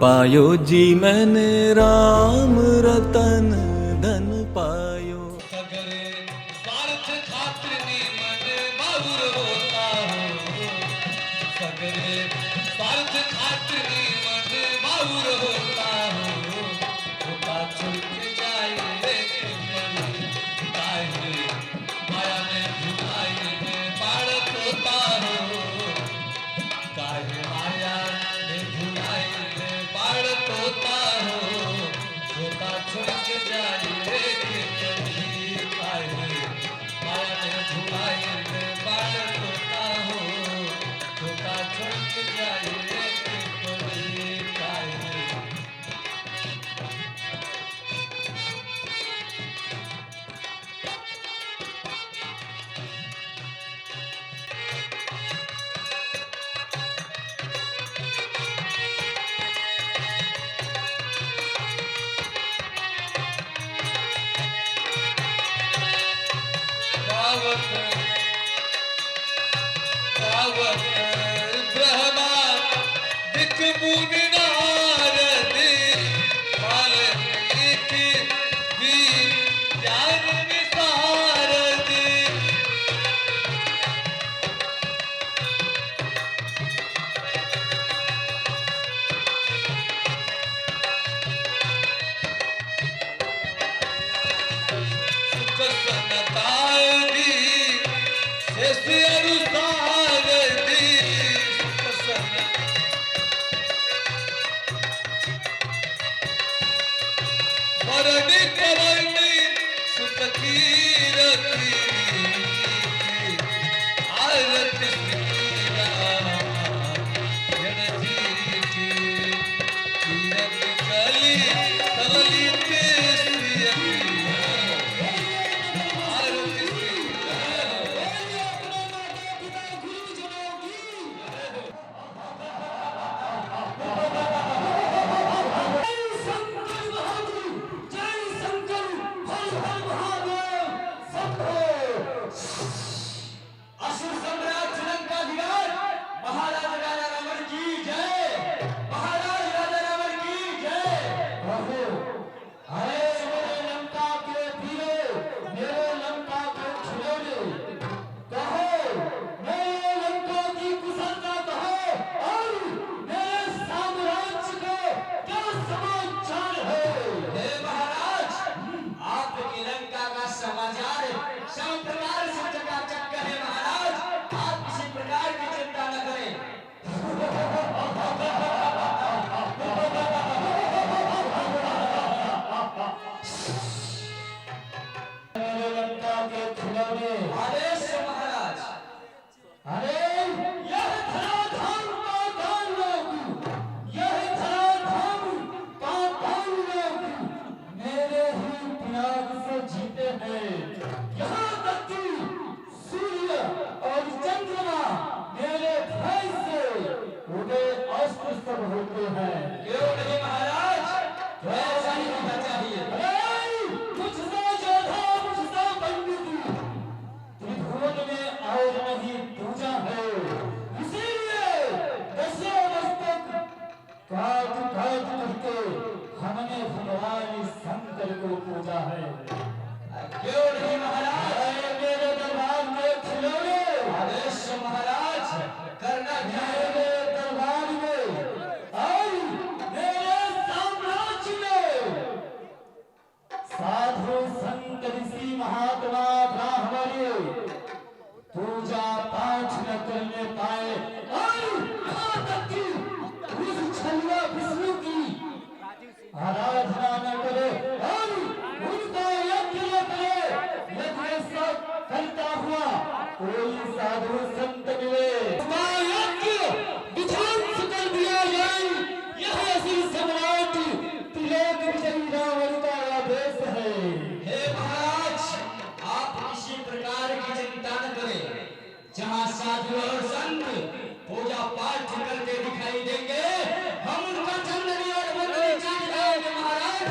पायो जी मैंने राम रतन धन पायो। सगरे स्वार्थ खातिर मन बाहुर होता हो, सगरे स्वार्थ खातिर मन बाहुर होता हो, होता छूट जाए रे मन काहे माया में भुलाई में बाढ़ होता हो, काहे माया में भुलाई में बाढ़ होता हो, होता छूट जाए रे कभी काहे माया में भुलाई में बाढ़ होता हो, होता छूट जाए रे कभी काहे। पावक ब्रह्मा दिख मुनि नारद, वाल्मीकि भी ज्ञान विशारद। सुख सनताई शेष अनुसार दी, सुख सन वरणी पवनी सुत कीरति, आरती श्री राम जी की, कीरति कली कली तेसियती, आरती श्री असुर सम्राट श्रीलंका विराट महाराज राजा रावण की जय, महाराज राजा रावण की जय। प्रभु अरे मेरे लंका के वीरों, मेरे लंका के खिलौने, कहो मेरे लंका की कुशलता कहो और मेरे साम्राज्य को क्या समाचार है। हे महाराज, आपकी लंका का समाचार सब प्रकार से चकाचक है महाराज, आप किसी प्रकार की चिंता न करें। मेरे लंका के खिलौने आदेश महाराज। अरे यह धराधाम पाताल लोक, यह धराधाम पाताल लोक मेरे ही त्याग से जीते हैं। यहाँ तक कि सूर्य और चंद्रमा मेरे भय से उन्हें अस्त्र सब होते हैं। क्यों नहीं महाराज, तो ऐसा ही होना चाहिए। मुझसे जोधा मुझसे पंडित त्रिभुवन में और नहीं पूजा है, इसीलिए दसों मस्तक काट काट करके हमने भगवान शंकर को पूजा है। क्यों नहीं महाराज, मेरे दरबार में खिलौने आदेश महाराज करना मेरे दरबार में और मेरे साम्राज्य में साधु संत ऋषि महात्मा ब्राह्मण पूजा पाठ न करने पाए और यहाँ तक कि उस छलवा विष्णु की आराधना न करे और उनका यज्ञ न करे। यज्ञ सब करता हुआ कोई साधु संत मिले, उसका यज्ञ विध्वंस कर दिया जाए, यह असुर सम्राट त्रिलोक विजयी रावण का आदेश है। हे महाराज, आप किसी प्रकार की चिंता न करें। जहाँ साधु और संत पूजा पाठ करते दिखाई देंगे, हम उनका चंदनी और बंदनी चाट जाएंगे महाराज।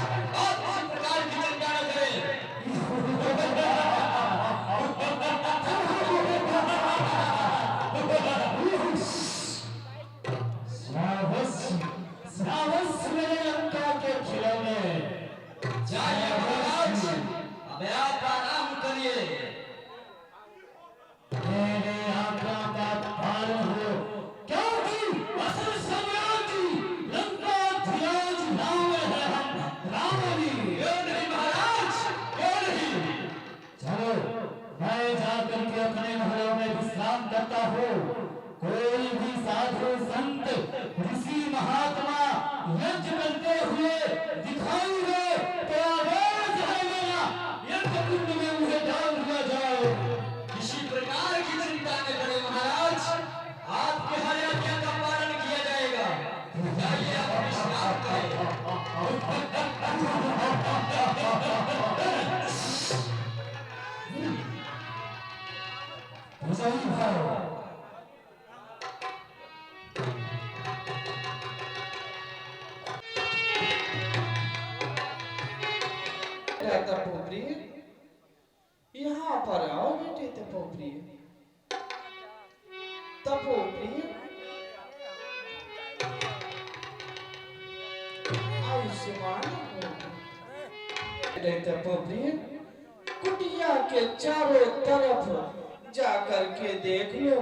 जाइए महाराज, अब आप आराम करिए। मेरे आज्ञा का पालन हो, क्योंकि असल सम्राटी लंकाधिराज नाम है हम रावणी। क्यों नहीं महाराज, क्यों नहीं? चलो मैं जाकर के अपने महलों में विश्राम करता हूँ। कोई भी साधु संत ऋषि महात्मा यज्ञ करते हुए दिखाई दे तो आवाज है मेरा यज्ञ कुंड में मुझे डाल दिया जाए। किसी प्रकार की चिंता न करें महाराज, आपके हर आज्ञा का पालन किया जाएगा। जाइए आप विश्राम करें। सही भाव तपोप्रिय, यहाँ पर आओ बेटे तपोप्रिय। तपोप्रिय, आयुष्मान हो। बेटे तपोप्रिय, कुटिया के चारों तरफ जाकर के देख लो,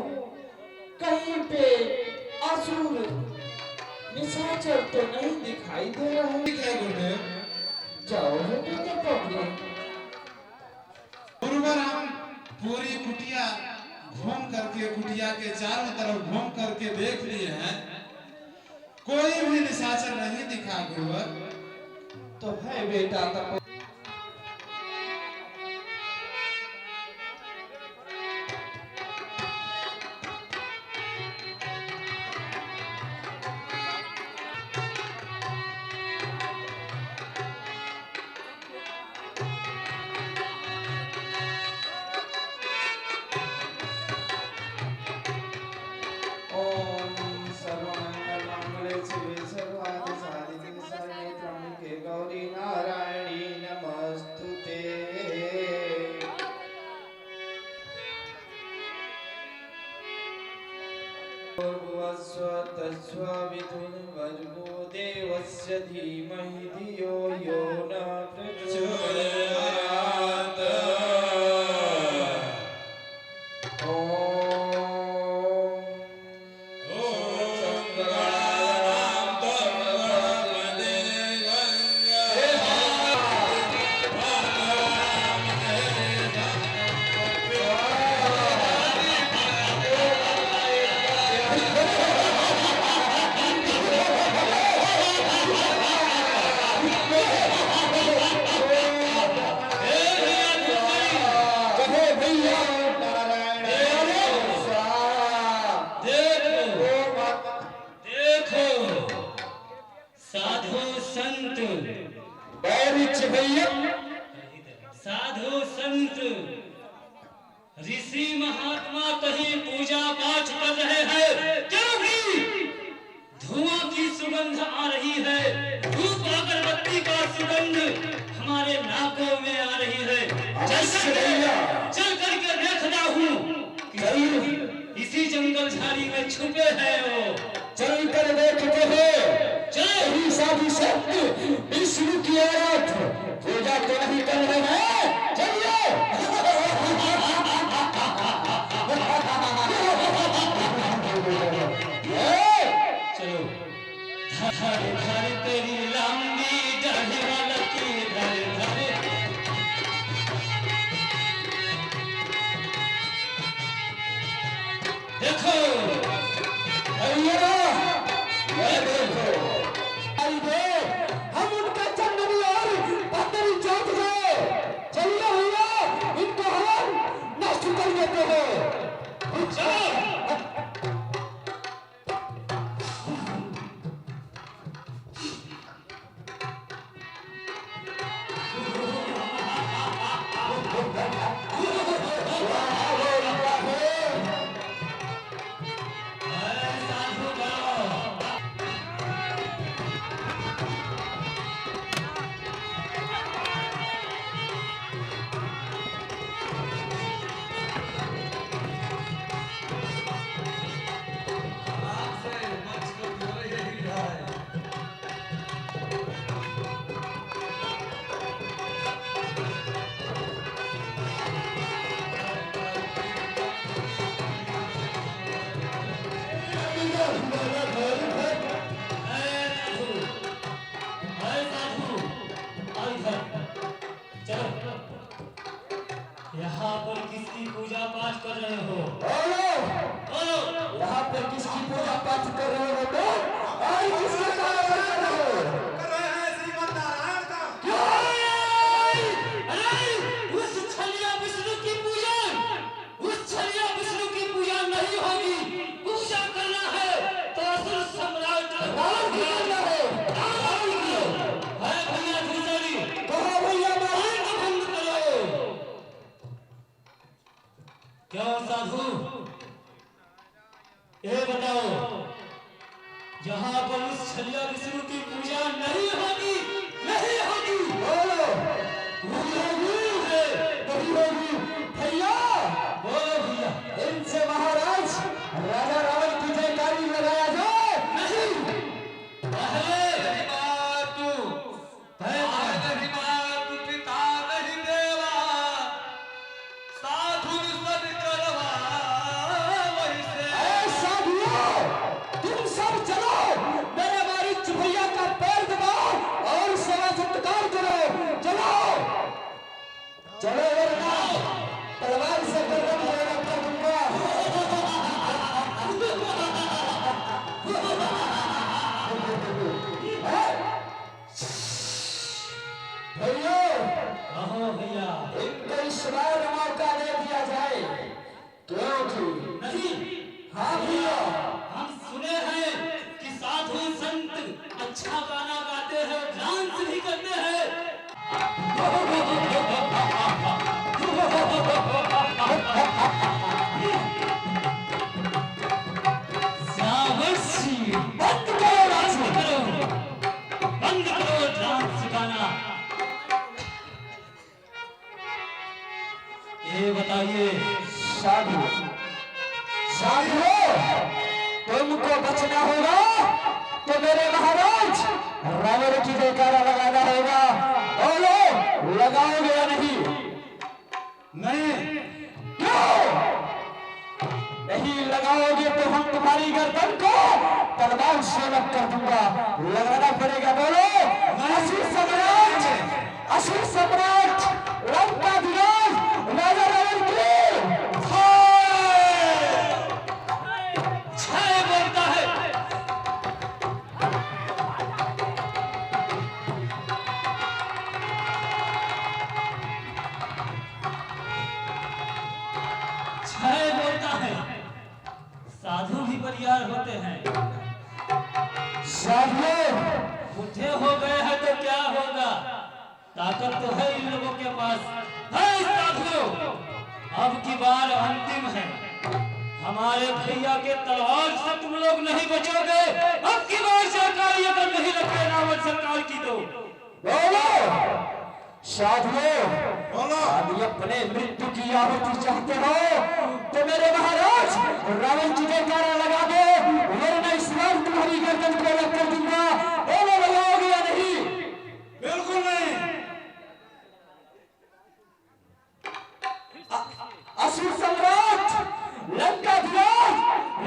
कहीं पे असुर निशाचर तो नहीं दिखाई दे रहे हैं। जाओ बेटे तपोप्रिय। गुरुवर, हम पूरी कुटिया घूम करके, कुटिया के चारों तरफ घूम करके देख लिए हैं, कोई भी निशाचर नहीं दिखा गुरुवर। तो है बेटा तपो गौरी नारायणी नमस्तुते। तस्व विदुर्वर्गो देवस्य धीमहि धियो यो न प्रचोदयात्। साधु संत ऋषि महात्मा कहीं पूजा पाठ कर रहे हैं, क्योंकि धुआं की सुगंध आ रही है, धूप अगरबत्ती का सुगंध हमारे नाकों में आ रही है। चल करके देखता हूँ इसी जंगल झाड़ी में छुपे हैं वो। चल कर देखते हैं। चलो साधु संत विष्णु की आराधना पूजा तो नहीं कर रहे हैं। चलिए। चलो धारे धारे तेरी लंबी दाढ़ी वाला की धारे धारे। देखो हम उनका चंदन और पत्थरी चौक गए। चलिए भैया, इनको हम नष्ट कर देते हैं। भैया कहो भैया। इनको इस बार मौका दे दिया जाए, क्योंकि नहीं, हाँ भैया, हम सुने हैं कि साधु संत अच्छा गाना गाते हैं, डांस भी करते हैं। श्यामर्षि, बंद करो डांस करो, बंद करो डांस गाना। ये बताइए साधु साधु, तुमको बचना होगा तो मेरे महाराज रावण की जयकारा लगाना होगा। बोलो, लगाओगे या नहीं? नहीं, क्यों नहीं लगाओगे? तो हम तुम्हारी गर्दन को तलवार से अलग कर दूंगा। लगाना पड़ेगा। बोलो, असुर सम्राट, असुर सम्राट लंकाधिराज राजा रावण की छाए बोलता है। छाए बोलता है। साधु भी बरियार होते हैं। साधु बुढ़े हो गए हैं तो क्या होगा, ताकत तो है इन लोगों के पास। है साधु, अब की बार अंतिम है। हमारे भैया के तलवार से तुम लोग नहीं बचोगे। अब की बार सरकार ये कर नहीं रखे रावण सरकार की तो। बोलो साधु, बोलो। अभी अपने मृत्यु की आहुति चाहते हो तो मेरे महाराज रावण की जयकारा लगा दो, वरना इस बार तुम्हारी गर्दन को अलग कर दूंगा। बोलो, लगाओगे या नहीं? बिल्कुल नहीं। असुर सम्राट लंकाधिराज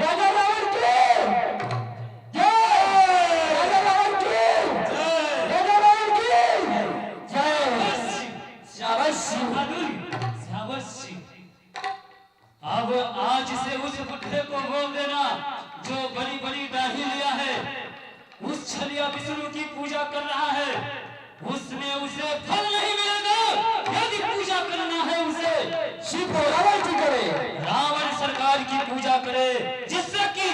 राजा रावण की जय, राजा रावण की जय, राजा रावण की जय। शाबाशी। शाबाशी। अब आज से उस बुढ़े को बोल देना जो बड़ी बड़ी दाढ़ी लिया है, उस छलिया विष्णु की पूजा कर रहा है, उसमें उसे फल नहीं मिलेगा। यदि पूजा करना है उसे शिव रावण की करे, रावण सरकार की पूजा करे, जिससे कि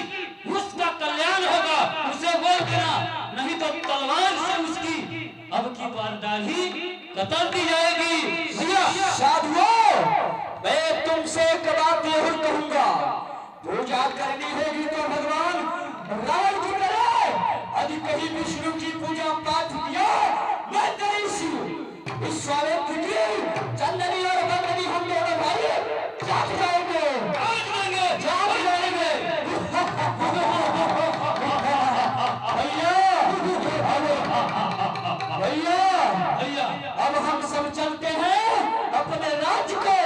उसका कल्याण होगा। उसे बोल देना, नहीं तो तलवार से उसकी अब की बार दाढ़ी कतर दी जाएगी। साधुओं, मैं तुमसे एक बात जरूर कहूंगा, पूजा करनी होगी तो भगवान रावण की करे। यदि कहीं विष्णु की पूजा पाठ किया, मैं तेरी शिव विश्वामित्र की चंदनी और बंदनी हम दोनों भाई जाग जाएंगे, जाग जाएंगे। भैया भैया अब हम सब चलते हैं अपने राज्य को।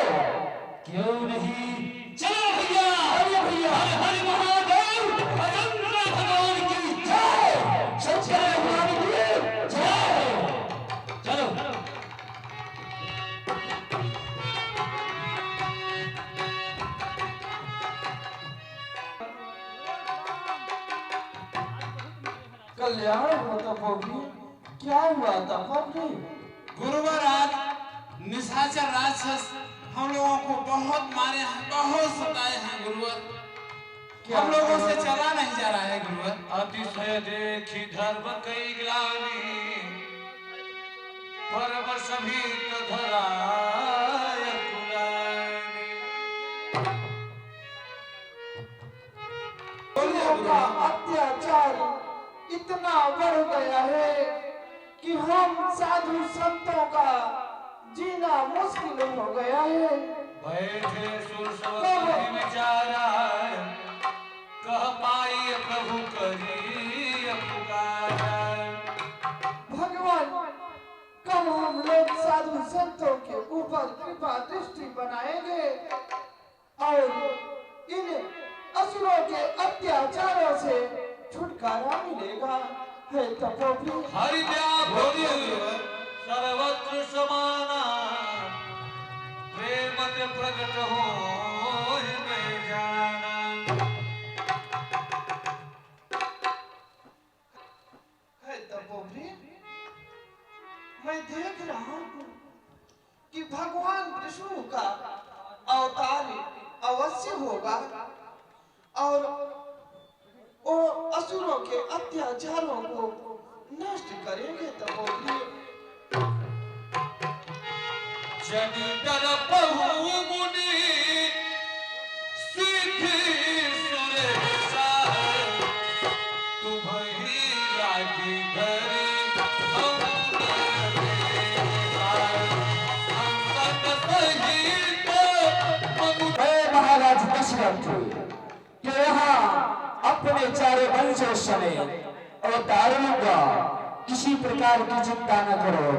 क्यों नहीं, चलो भैया। अरे भैया, हर हर महादेव, भजन भगवान की जय, शंकर भगवान की जय। चलो। कल्याण होता होगी। क्या हुआ था पत्नी? गुरुवर, आज निशाचर राक्षस हम लोगों को बहुत मारे हैं, बहुत सताए हैं गुरुवर। हम लोगों से चला नहीं जा रहा है गुरुवर। अतिशय देखी धर्म कई ग्लानि, परम सभी धराय कुलानि। लोगों का अत्याचार इतना बढ़ गया है कि हम साधु संतों का जीना मुश्किल हो गया है। बैठे सुरसवती विचारा, कह पाई प्रभु करी पुकारा। भगवान, कब हम लोग साधु संतों के ऊपर कृपा दृष्टि बनाएंगे और इन असुरों के अत्याचारों से छुटकारा मिलेगा। है तपोपी हरि व्यापक सर्वत्र समाना, प्रेम ते प्रकट हो मैं जाना। है तपोपी, मैं देख रहा हूँ कि भगवान विष्णु का अवतार अवश्य होगा और वो असुरों के अत्याचारों को नष्ट करेंगे। तो बोलिए जनि कर बहु मुनि सिद्धि सुरेशा तुम्हि लागी धरि हम महाराज दशरथ के यहाँ अपने चारों वंशों समेत अवतार लूंगा, किसी प्रकार की चिंता न करो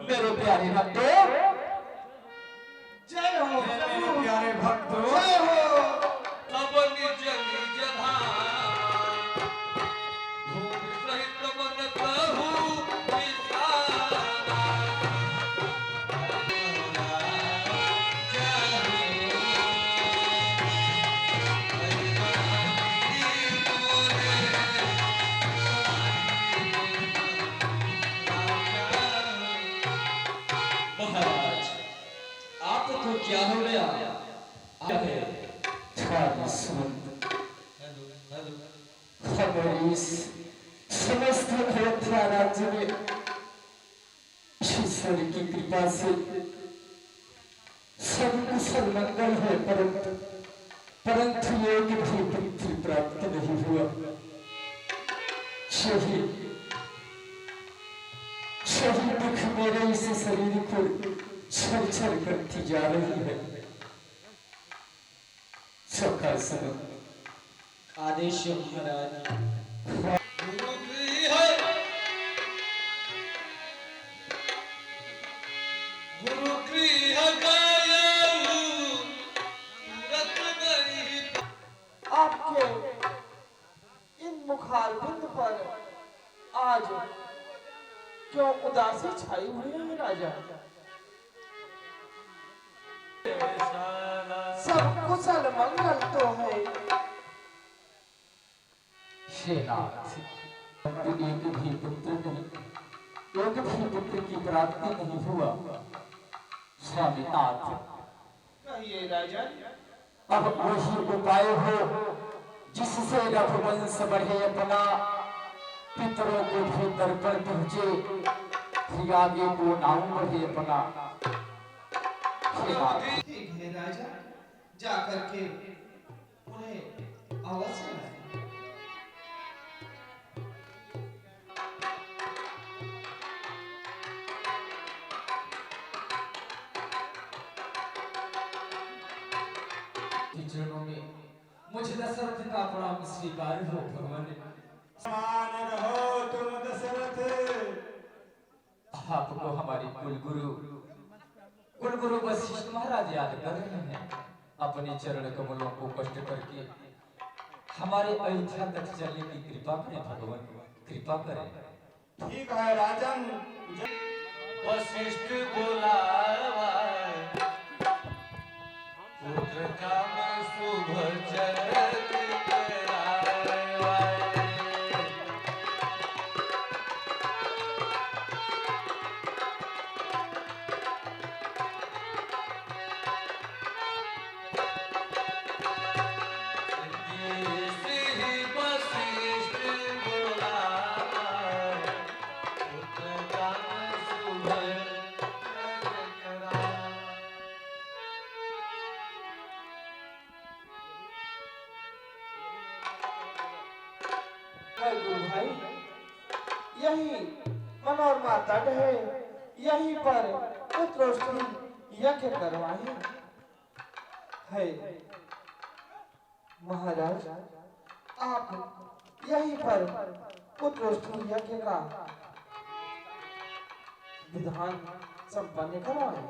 मेरे प्यारे भक्तों। जय हो मेरे प्यारे भक्तों, जय हो। तब निज निज धाम भूमि सहित मन कहु विधान। महाराज आपको क्या हो गया? क्या है? हमारी इस समस्त अयोध्या राज्य में ईश्वर की कृपा से सब कुशल मंगल है, परंतु योग भी पृथ्वी प्राप्त नहीं हुआ। सही दुख मेरे इस शरीर को छल छल करती जा रही है। सखा सब आदेश महाराज। गुरु गृह गुरु गृह गयऊ तुरत गई। आपके इन मुखार बिंद पर आज क्यों उदासी छाई हुई है राजा? सब कुशल मंगल तो है। श्रीनाथ, एक भी पुत्र नहीं, एक भी पुत्र की प्राप्ति नहीं हुआ। स्वामीनाथ, कहिए राजा। अब वही उपाय हो जिससे रघुवंश बढ़े, अपना पितरों को भी तर्पण पहुंचे, फिर आगे को नाम बढ़े अपना। ठीक है राजा, जा करके उन्हें अवश्य लाएं। चरणों में मुझे दशरथ का प्रणाम स्वीकार हो। भगवान समान रहो तुम दशरथ। आपको हमारे कुलगुरु वशिष्ठ महाराज याद कर रहे हैं। अपने चरण कमलों को कष्ट करके हमारे अयोध्या तक चलने की कृपा करें भगवान, कृपा करें। ठीक है राजन। वशिष्ठ बुलावा पुत्र काम शुभ चरित करावा। श्री वशिष्ठ बुलावा पुत्र काम शुभ चरित करावा। गुरु भाई, यही मनोरमा तट है, यहीं पर पुत्रोष्ठी यज्ञ करवाए है। महाराज, आप यहीं पर पुत्रोष्ठी यज्ञ का विधान संपन्न करवाए।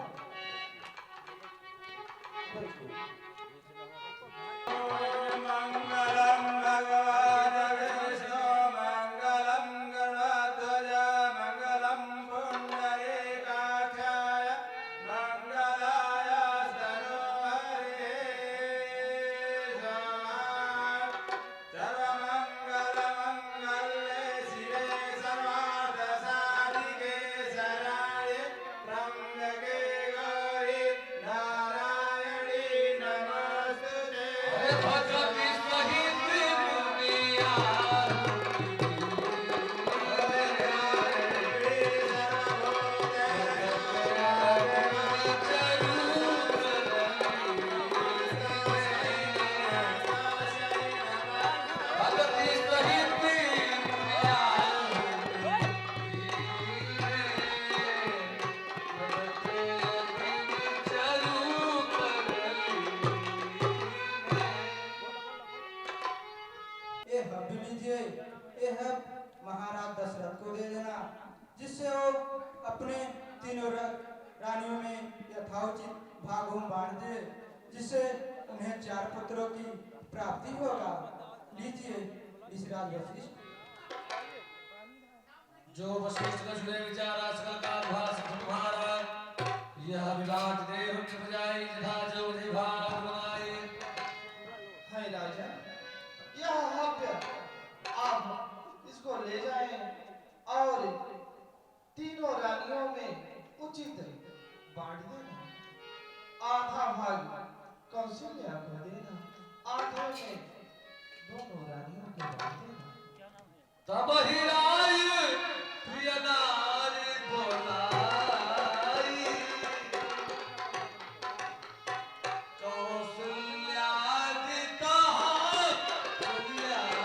मंगलम भगवान विष्णु मंगलम गणध्वज मंगलम पुंडरीकाक्षाय मंगलाय सर्वहरे सर्वमंगल मंगले शिवे सर्वार्थ साधिके शरण्ये जिससे वो अपने तीनों रानियों में यथाउचित भागों बांट दे, जिससे उन्हें 4 पुत्रों की प्राप्ति होगा। लीजिए ऋषिराज वशिष्ठ। जो वशिष्ठ का सुने विचार आजकल का भाष तुम्हारा, यह विराट देव बजाई तथा जो भाग बनाए। है राजा, यह हव्य आप इसको ले जाएं और तीनों रानियों में उचित बांट देना। आधा भाग कौशल्या को देना, आधा में दोनों रानियों को बांट देना। तब ही राय प्रिय नारी बोलाई, कौशल्या की कहा बोलाई।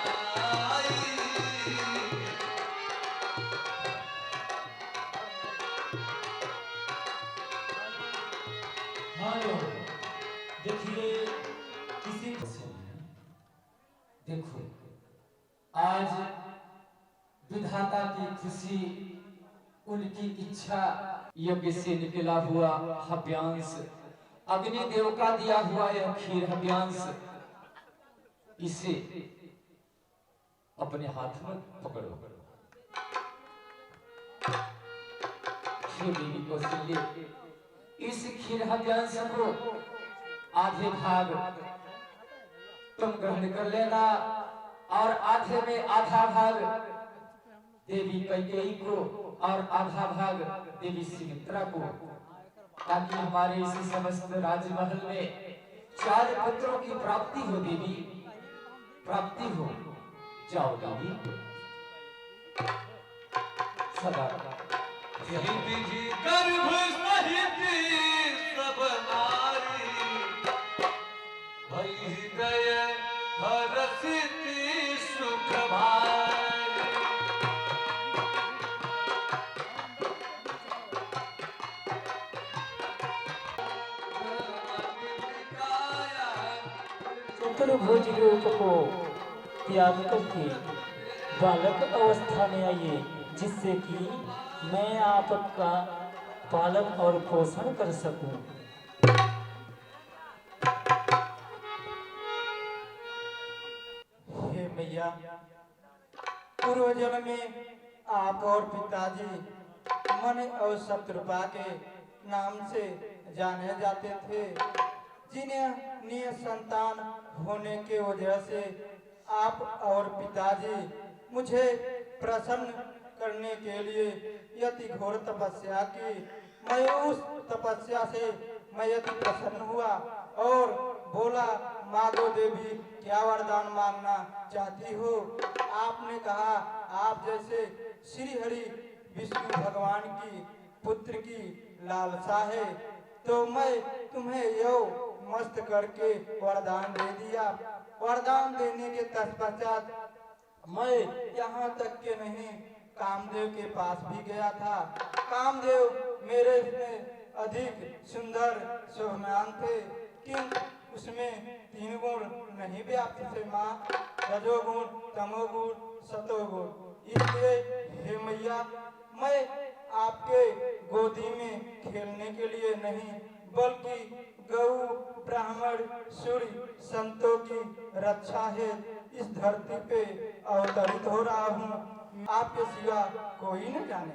हालो देखिए किसी देखो आज विधाता की खुशी, उनकी इच्छा यज्ञ से निकला हुआ हव्यांश, अग्निदेव का दिया हुआ यह खीर हव्यांश, इसे अपने हाथ में पकड़ो। हे देवी कौशल्या, इस खीर हव्यांश को आधे भाग तुम ग्रहण कर लेना और आधे में आधा भाग देवी कैकेयी को और आधा भाग देवी सुमित्रा को, ताकि हमारे इस समस्त राजमहल में 4 पुत्रों की प्राप्ति हो। देवी प्राप्ति हो। जाओ देवी सदा विधि गर्भ सहित सब नारी, भई हृदय हरसिति सुख भारी। चतुर्भुज रूप को त्याग करके बालक अवस्था में आइए, जिससे कि मैं आपका पालन और पोषण कर सकूं। हे मैया, पूर्व जन्म में आप और पिताजी मन और शत्रुपा के नाम से जाने जाते थे, जिन्हें निसंतान होने के वजह से आप और पिताजी मुझे प्रसन्न करने के लिए यति घोर तपस्या की। मैं उस तपस्या से मैं यति प्रसन्न हुआ और बोला, मांगो देवी, क्या वरदान मांगना चाहती हो? आपने कहा, आप जैसे श्री हरि विष्णु भगवान की पुत्र की लालसा है, तो मैं तुम्हें यो मस्त करके वरदान दे दिया। वरदान देने के तत्पश्चात मैं यहाँ तक के नहीं, कामदेव के पास भी गया था। कामदेव मेरे से अधिक सुंदर शोभमान थे, किंतु उसमें 3 गुण नहीं व्याप्त थे माँ, रजोगुण, तमोगुण, सतोगुण। इसलिए हे मैया, मैं आपके गोदी में खेलने के लिए नहीं, बल्कि गौ, ब्राह्मण, सूर्य, संतों की रक्षा है इस धरती पे अवतरित हो रहा हूँ। आपके सिवा कोई न जाने।